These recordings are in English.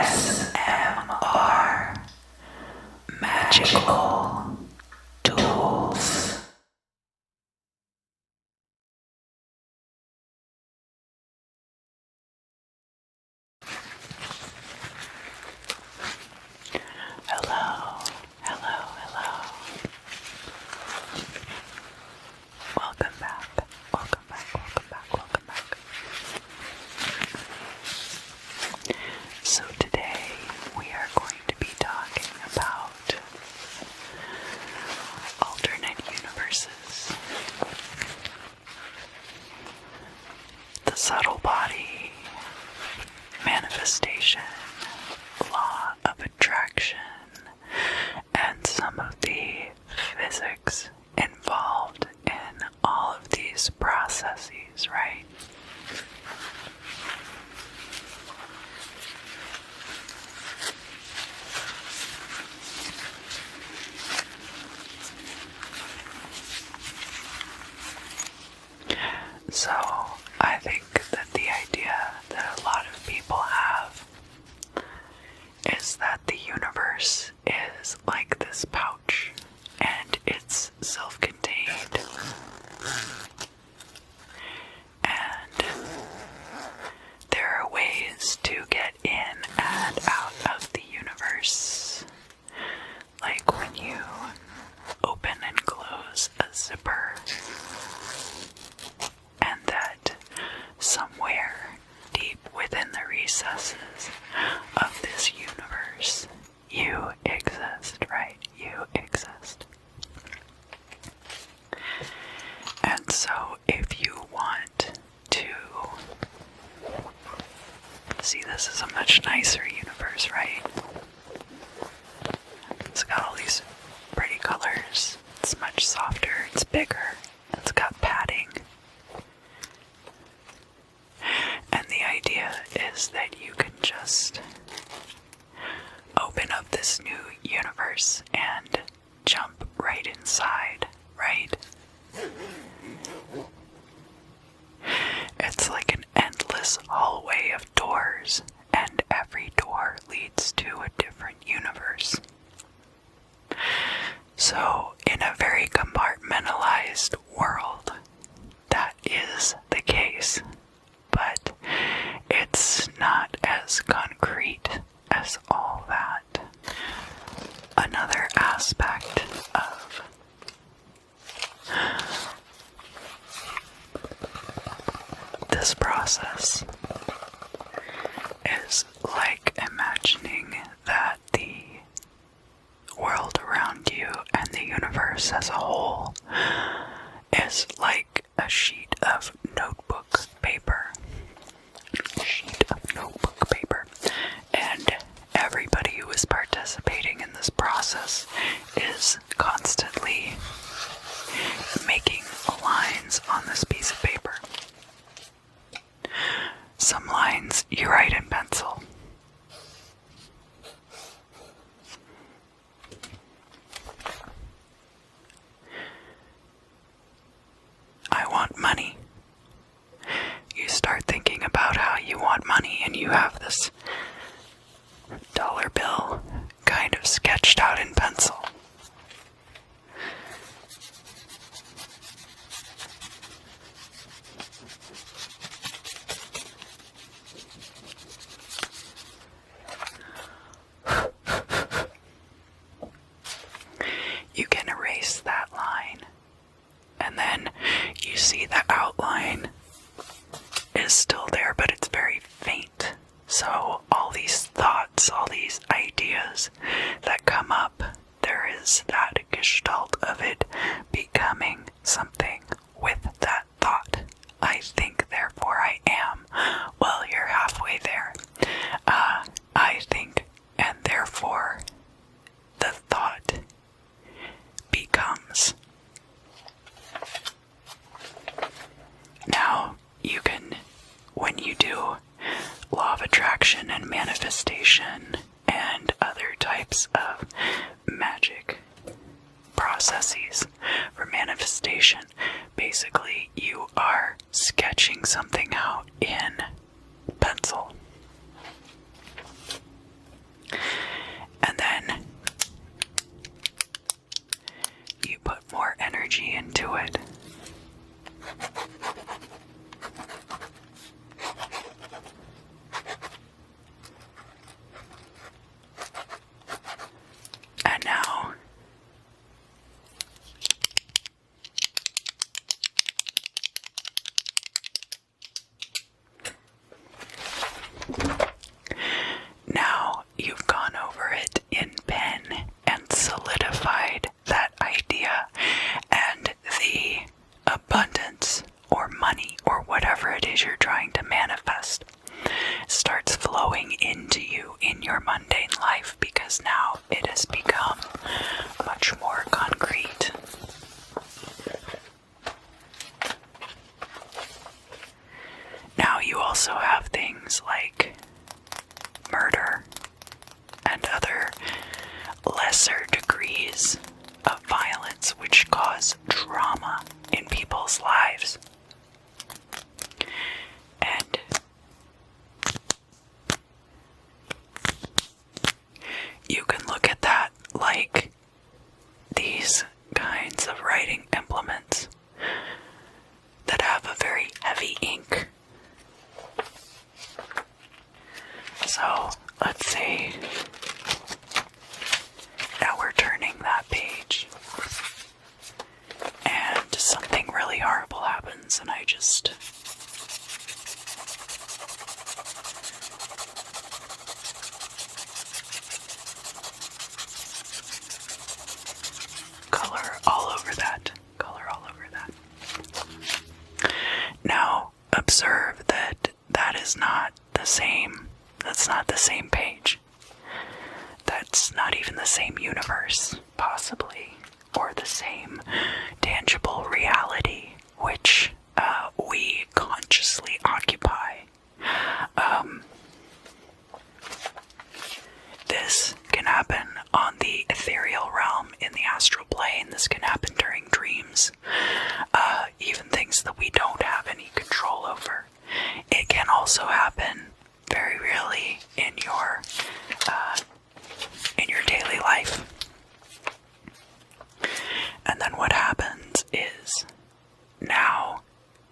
ASMR Magical Tools. Hello. Welcome back. So today we are going to be talking about alternate universes, the subtle body, manifestation, law of attraction, and some of the physics involved in all of these processes, right? So, I think that the idea that a lot of people have is that the universe is like this pouch, and it's self-contained. And there are ways to get in and out of the universe, like when you open and close a zipper, and that somewhere deep within the recesses of this universe, you exist, right? You exist. And so if you want to see, this is a much nicer universe, right? It's got all these pretty colors. It's much softer. It's bigger. It's got padding. And the idea is that you can just open up this new universe and jump right inside, right? It's like an endless hallway of doors, and every door leads to a different universe. So, in a very compartmentalized world, that is the case. But it's not as concrete as all that. Another aspect of this process is like imagining that the world around you and the universe as a whole is like a sheet of notebook paper. And everybody who is participating in this process is constantly making lines on this piece of paper. Some lines you write in pencil. I want money. You start thinking about how you want money, and you have this dollar bill kind of sketched out in pencil. You can erase that line, and then you see the outline is still there, but it's very faint. So all these thoughts, all these ideas that come up, there is that gestalt of it becoming something with that thought. I think, therefore I am. Well, you're halfway there. I think, and therefore the thought becomes. Now, you can, when you do law of attraction and manifestation and other types of magic processes for manifestation, basically you are sketching something out in pencil. whatever it is you're trying to manifest starts flowing into you in your mundane life, because now it has become much more concrete. Now you also have things like murder and other lesser degrees of violence which cause trauma in people's lives. And you can look at that like these kinds of writing implements that have a very heavy ink. So let's see. Now we're turning that page, and something really horrible happens, and I just color all over that. Now observe that is not the same. That's not the same page. That's not even the same universe, possibly, or the same tangible reality which we consciously occupy. This can happen on the ethereal realm, in the astral plane. This can happen during dreams, even things that we don't have any control over. It can also happen very really in your daily life. And then what happens is, now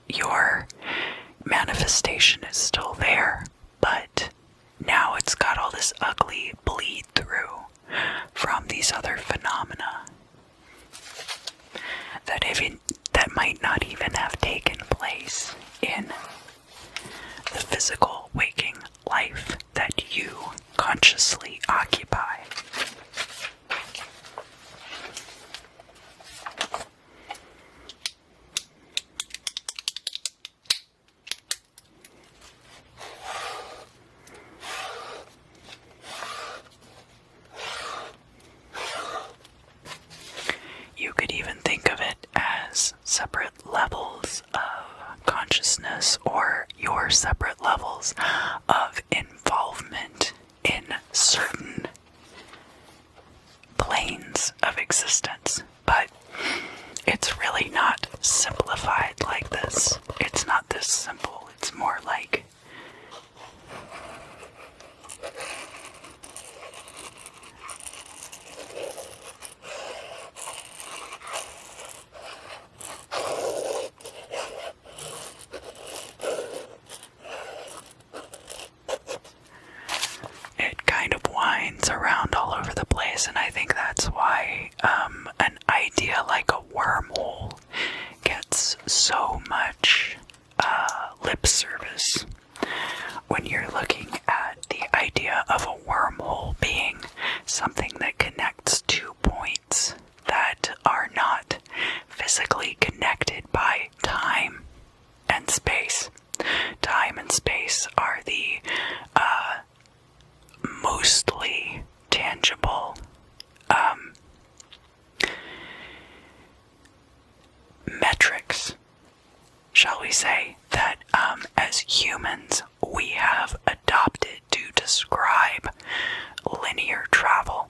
your manifestation is still there, but now it's got all this ugly bleed through from these other phenomena that might not even have taken place in the physical waking life that you consciously occupy. You could even think of it as separate levels of consciousness, or your separate levels of involvement in certain planes of existence. But it's really not simplified like this. It's not this simple. It's more like winds around all over the place, and I think that's why an idea like a wormhole gets so much lip service. When you're looking at the idea of a wormhole being something that connects two points that are not physically connected by time and space. Time and space are the mostly tangible metrics, shall we say, that as humans we have adopted to describe linear travel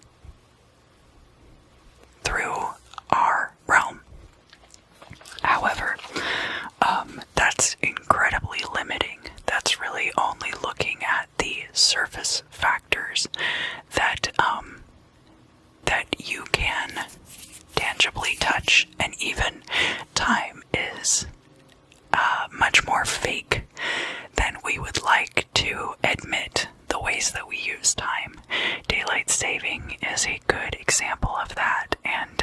through our realm. However, that's incredibly limiting. That's really only looking at the surface factors that you can tangibly touch, and even time is much more fake than we would like to admit. The ways that we use time, daylight saving is a good example of that, and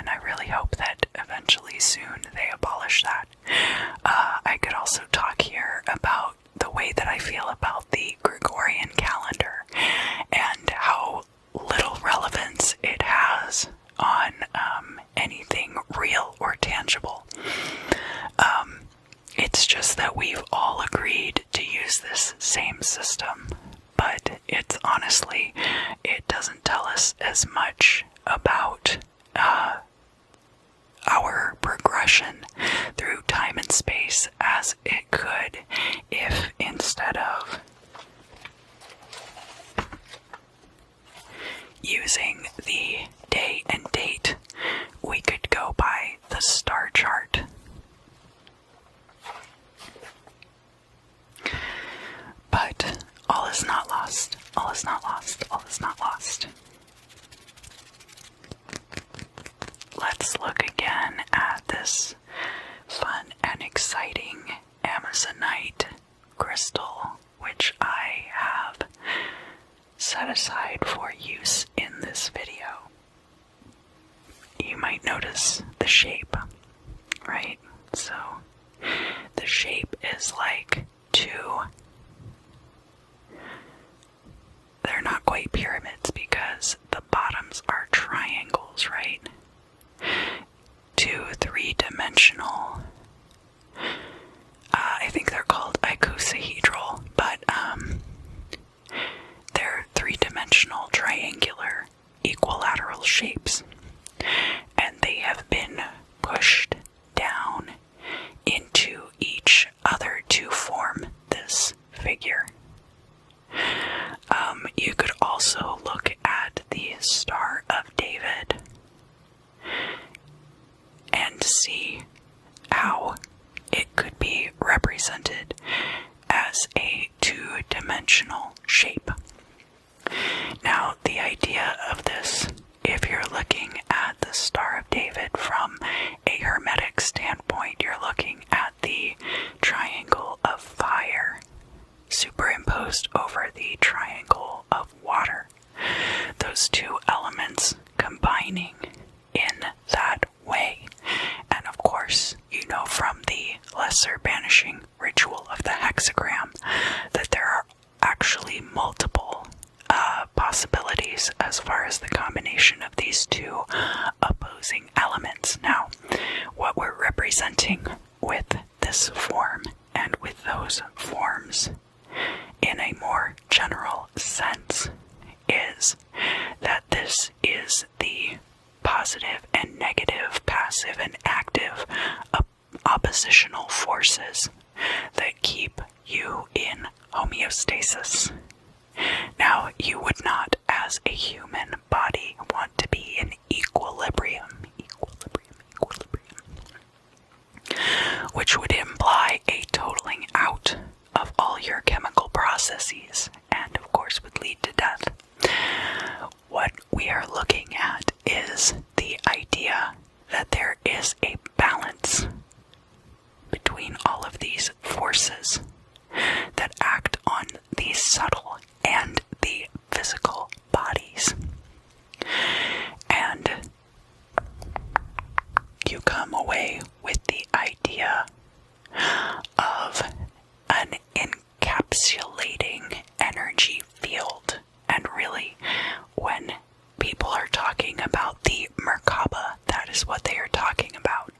I really hope that eventually soon they abolish that. I could also talk here about the way that I feel about the Gregorian calendar and how little relevance it has on anything real or tangible. It's just that we agreed to use this same system, but it's honestly, it doesn't tell us as much about our progression through time and space as it could if instead of using the day and date, we could go by the star chart. But all is not lost. All is not lost. All is not lost. Let's look again at this fun and exciting Amazonite crystal, which I have set aside for use in this video. You might notice the shape, right? So the shape is like two, they're not quite pyramids because the bottoms are triangles, right? Two three-dimensional, I think they're called icosahedral, but they're three-dimensional triangular equilateral shapes, and they have been pushed down into each other to form this figure. You could also look at the Star of David and see how it could be represented as a two-dimensional shape. Now, the idea of this, if you're looking at the Star of David from a Hermetic standpoint, you're looking at the triangle of fire superimposed over the triangle of water. Those two elements combining in that way. And of course, you know from the lesser banishing ritual of the hexagram that there are actually multiple possibilities as far as the combination of these two opposing elements. Now, what we're representing with this form and with those forms in a more general sense is that this is the positive and negative, passive and active oppositional forces that keep you in homeostasis. Now, you would not, as a human body, want to be in equilibrium, which would imply a totaling out of all your chemical processes, and of course would lead to death. What we are looking at is the idea that there is a balance between all of these forces that act on the subtle and the physical bodies. And you come away with the idea of an encapsulating energy field. And really, when people are talking about the Merkaba, that is what they are talking about.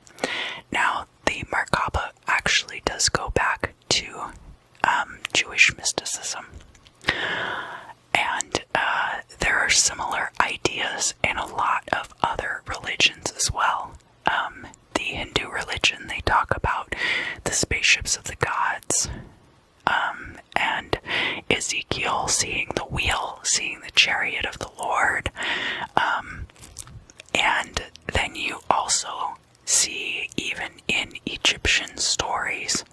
Now, the Merkaba actually does go back to Jewish mysticism. And there are similar ideas in a lot of other religions as well. The Hindu religion, they talk about the spaceships of the gods, and Ezekiel seeing the wheel, seeing the chariot of the Lord, and then you also see, even in Egyptian stories,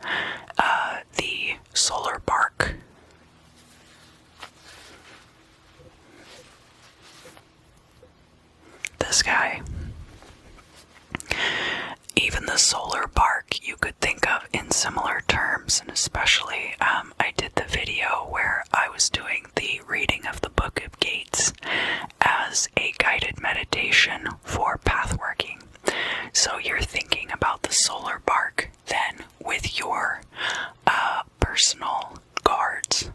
the solar bark. This guy. Even the solar bark you could think of in similar terms, and especially I did the video where I was doing the reading of the Book of Gates as a guided meditation for pathworking. So you're thinking about the solar bark then with your personal guards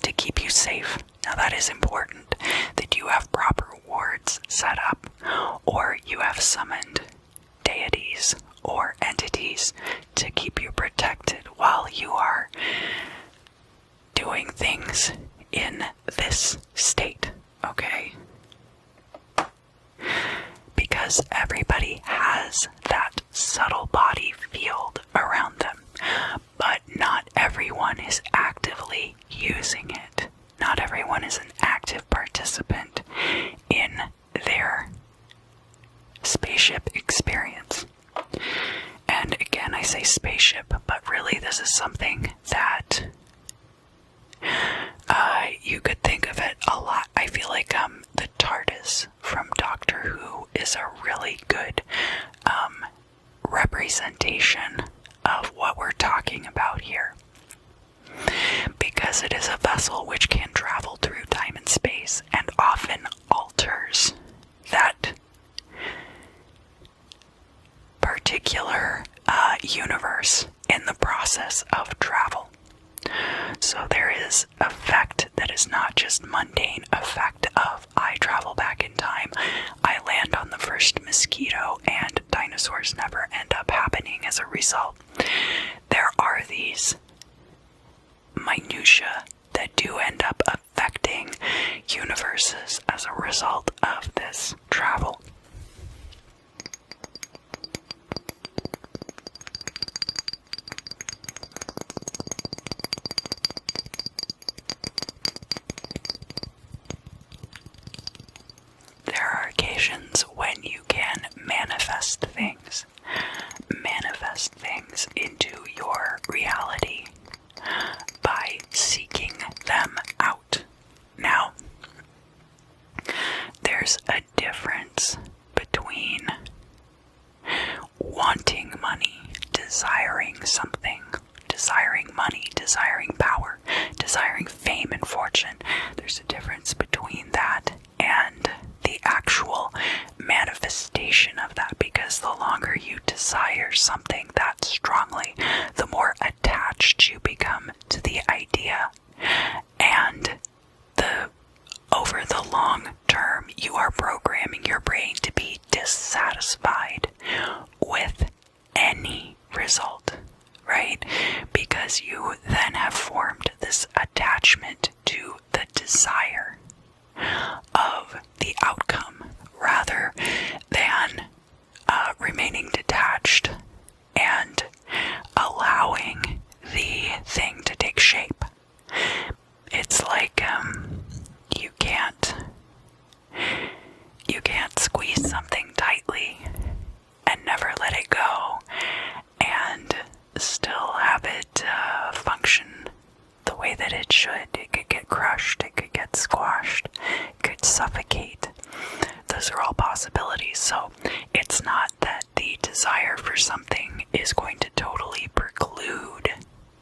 to keep you safe. Now that is important, that you have proper wards set up, or you have summoned deities or entities to keep you protected while you are doing things in this state, okay? Because everybody has that subtle body field around them, but not everyone is actively using it. Not everyone is an active participant in their spaceship experience. And again, I say spaceship, but really this is something that you could think of it a lot. I feel like the TARDIS from Doctor Who is a really good representation of what we're talking about here. Because it is a vessel which can travel through time and space and often alters that particular universe in the process of travel. So there is effect that is not just mundane effect of I travel back in time, I land on the first mosquito, and dinosaurs never end up happening as a result. There are these minutiae that do end up affecting universes as a result of this travel. There are occasions when you can manifest things into your reality by seeking them out. Now, there's a difference between wanting money, desiring something, desiring money, desiring power, desiring fame and fortune. There's a difference between that and the actual manifestation of that, because the longer you desire something that strongly, the more attached you become to the idea, and over the long term, you are programming your brain to be dissatisfied with any result, right? Because you then have formed this attachment to the desire of the outcome rather than remaining detached and allowing the thing to take shape. It's like you can't squeeze something tightly and never let it go and still have it function the way that it should. It could get crushed, it could get squashed, it could suffocate. Those are all possibilities. So it's not that the desire for something is going to totally preclude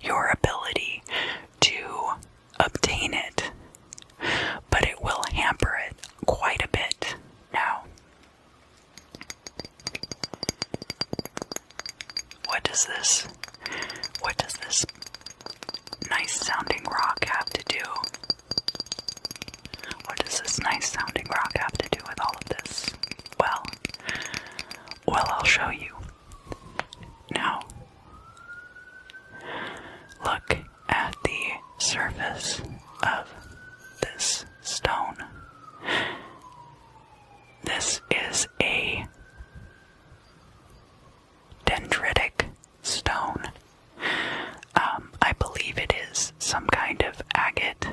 your ability to obtain it, but it will hamper it quite a bit. Now, what does this nice sounding rock have to do? What does this nice sounding rock have to do with all of this? Well, I'll show you. Now, look at the surface of this stone. This is a dendritic stone. I believe it is some kind of agate.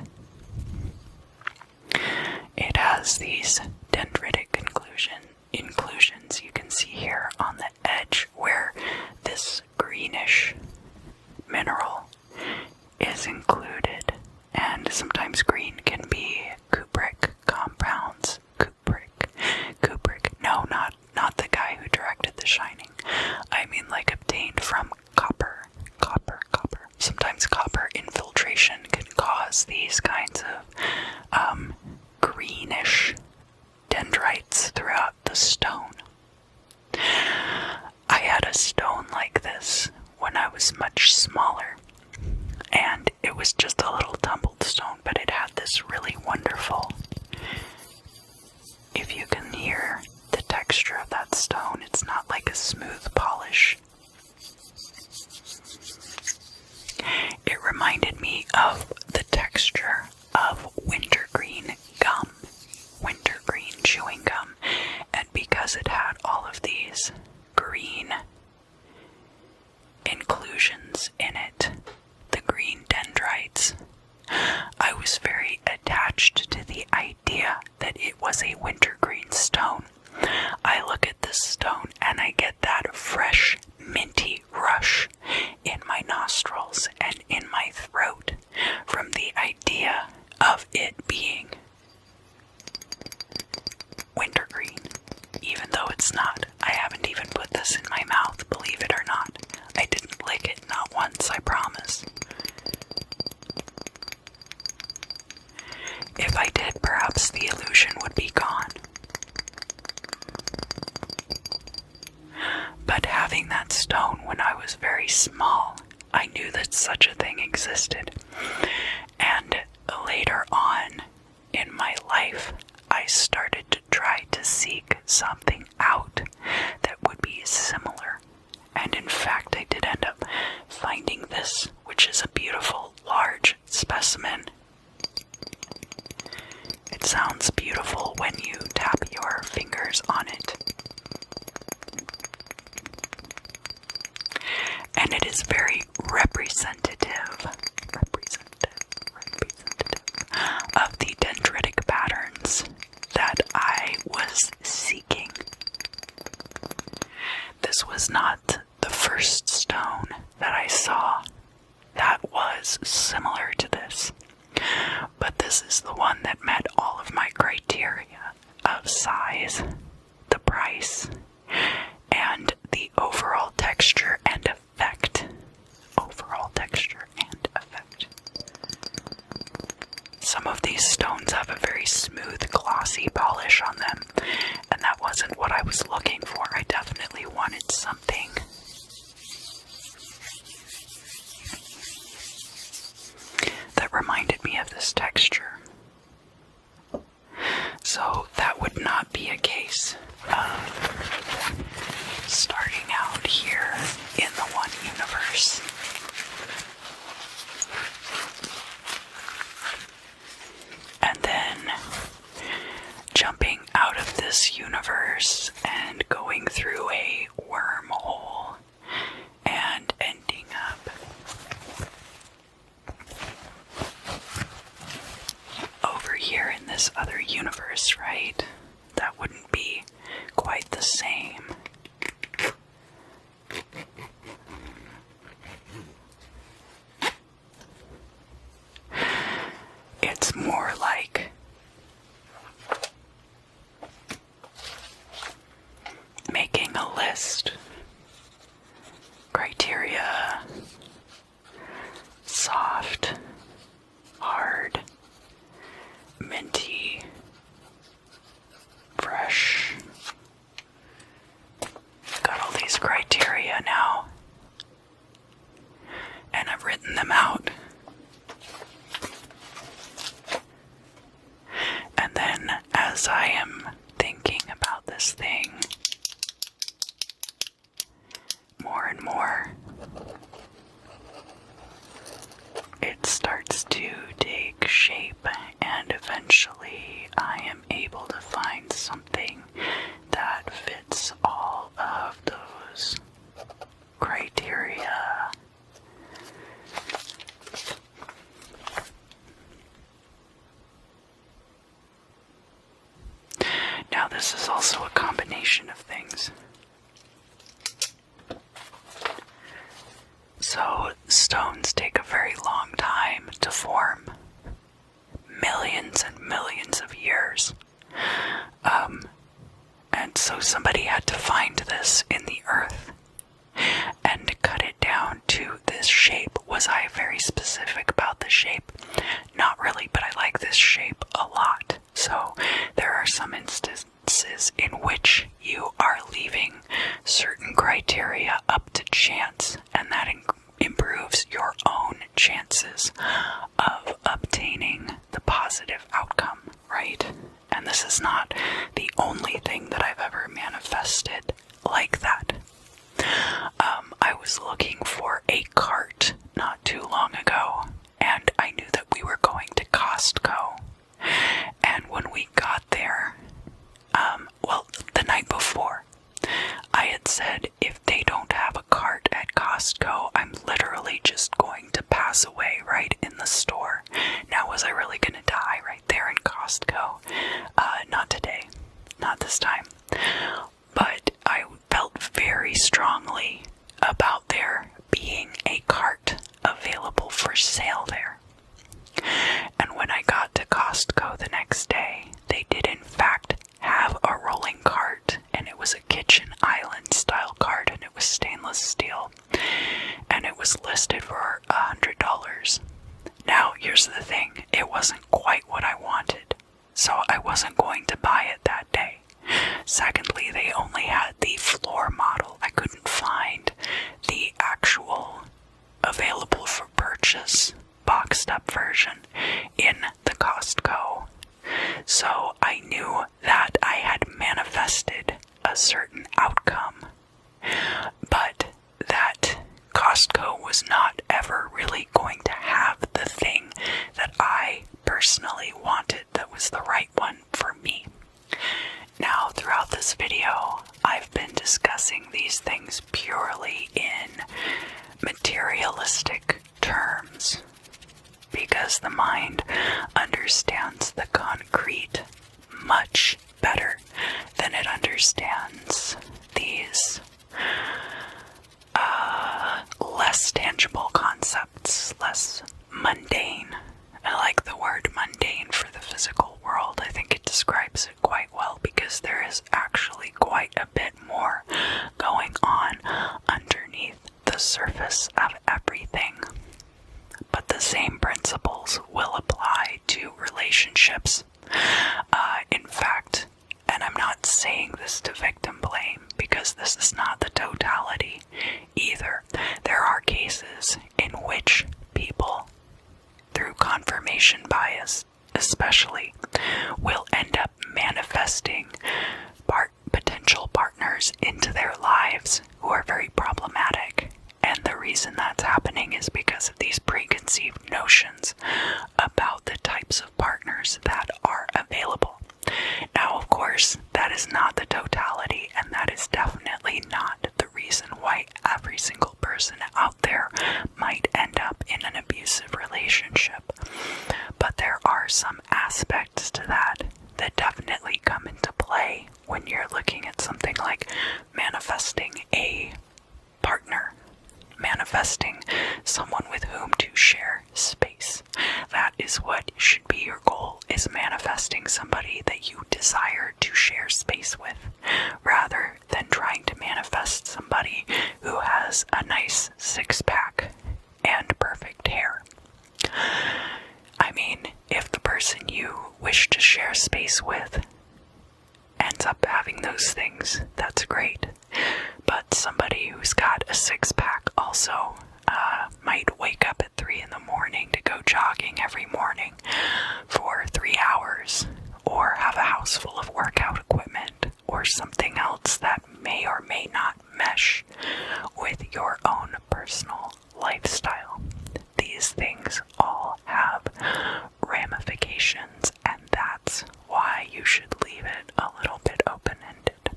It has these dendritic inclusions you can see here on the edge where this greenish mineral is included. And sometimes green can be cupric compounds. Kubrick. No, not the guy who directed The Shining. I mean like obtained from copper. Sometimes copper infiltration can cause these kinds of greenish dendrites throughout the stone. I had a stone like this when I was much smaller, and it was just a little tumbled stone, but it had this really wonderful, if you can hear the texture of that stone, it's not like a smooth polish. It reminded me of the texture texture of wintergreen gum, wintergreen chewing gum, and because it had all of these green inclusions in it, the green dendrites, I was very attached to the idea that it was a wintergreen stone. I look at this stone and I get that fresh, minty rush in my nostrils and in my throat from the idea of it being wintergreen, even though it's not. I haven't even put this in my mouth, believe it or not. I didn't lick it, not once, I promise. If I did, perhaps the illusion would be gone. But having that stone when I was very small, I knew that such a thing existed. And later on in my life, I started to try to seek something out that would be similar. And in fact, I did end up finding this, which is a beautiful, large specimen. It sounds beautiful when you tap your fingers on it. And it is very representative of the dendritic patterns that I was seeking. This was not the first stone that I saw that was similar to this, but this is the one that met all of my criteria of size, the price, and the overall texture and effect. Some of these stones have a very smooth, glossy polish on them, and that wasn't what I was looking for. I definitely wanted something that reminded me of this texture. So that would not be a case of starting out here in the one universe. And then jumping out of this universe and going through a wormhole and ending up over here in this other universe, right? That wouldn't be quite the same. It's more like making a list. Criteria: soft, hard, minty, fresh. Got all these criteria now, and I've written them out. And then, as I am thinking about this thing more and more, it starts to take shape, and eventually I am able to find something that fits all of those criteria. Now, this is also a combination of things. So, stones take a very long time to form. Millions and millions of years. And so somebody had to find this in the earth and cut it down to this shape. Was I very specific about the shape? Not really, but I like this shape a lot. So there are some instances in which you are leaving certain criteria up to chance, and that improves your own chances of obtaining the positive outcome, right? And this is not the only thing that I've ever manifested like that. I was looking for a cart not too long ago, and I knew that we were going sale there. And when I got to Costco the next day, they did in fact have a rolling cart, and it was a kitchen island style cart, and it was stainless steel, and it was listed for $100. Now, here's the thing, it wasn't quite what I wanted, so I wasn't going to buy it that day. Secondly, they only had the floor model. I couldn't find the actual available for purchase boxed up version in the Costco. So I knew that I had manifested a certain outcome, but that Costco was not ever really going to have the thing that I personally wanted that was the right one for me. Now, throughout this video, I've been discussing these things purely in materialistic terms, because the mind understands the concrete much better than it understands these less tangible concepts, less mundane. I like the word mundane for the physical world. I think it describes it quite well, because there is actually quite a bit more going on underneath the surface of everything. But the same principles will apply to relationships. In fact, and I'm not saying this to victim blame, because this is not the totality either. There are cases in which people, through confirmation bias especially, will end up manifesting potential partners into their lives who are very problematic. And the reason that's happening is because of these preconceived notions about the types of partners that are available. Now, of course, that is not the totality, and that is definitely not the reason why every single person out there might end up in an abusive relationship. But there are some aspects to that that definitely come into play when you're looking at something like manifesting a partner, manifesting someone with whom to share space. That is what should be your goal, is manifesting somebody that you desire to share space with, rather than trying to manifest somebody who has a nice six-pack and perfect hair. I mean, if the person you wish to share space with ends up having those things, that's great. But somebody who's got a six-pack also might wake up at 3 in the morning to go jogging every morning for 3 hours, or have a house full of workout equipment, or something else that may or may not mesh with your own personal lifestyle. These things all have ramifications, and that's why you should leave it a little bit open-ended.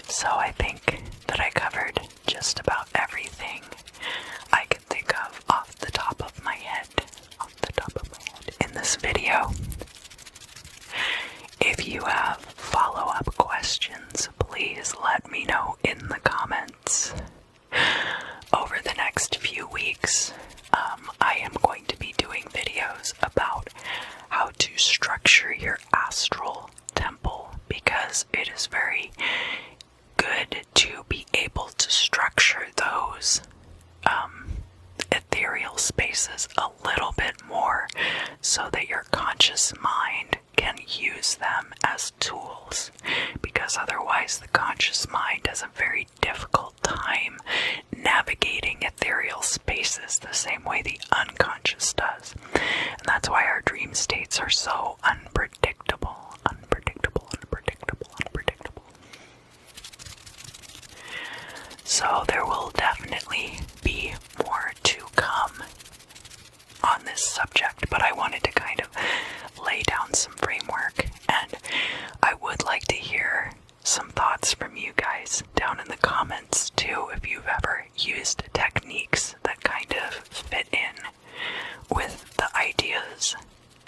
So I think that I covered just about everything I can think of off the top of my head in this video. If you have follow-up questions, please let me know in the comments. Over the next few weeks, I am going to be doing videos about how to structure your astral temple, because it is very good to be able to structure those ethereal spaces a little bit more, so that your conscious mind can use them as tools, because otherwise the conscious mind has a very difficult time navigating ethereal spaces the same way the unconscious does. And that's why our dream states are so unpredictable. So there will definitely be more to come on this subject, but I wanted to kind of lay down some framework, and I would like to hear some thoughts from you guys down in the comments too, if you've ever used techniques that kind of fit in with the ideas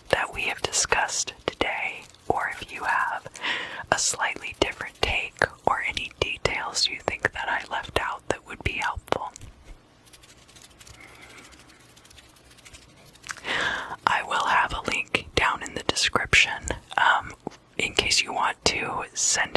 that we have discussed today, or if you have a slightly different take or any details you think that I left out that would be helpful. send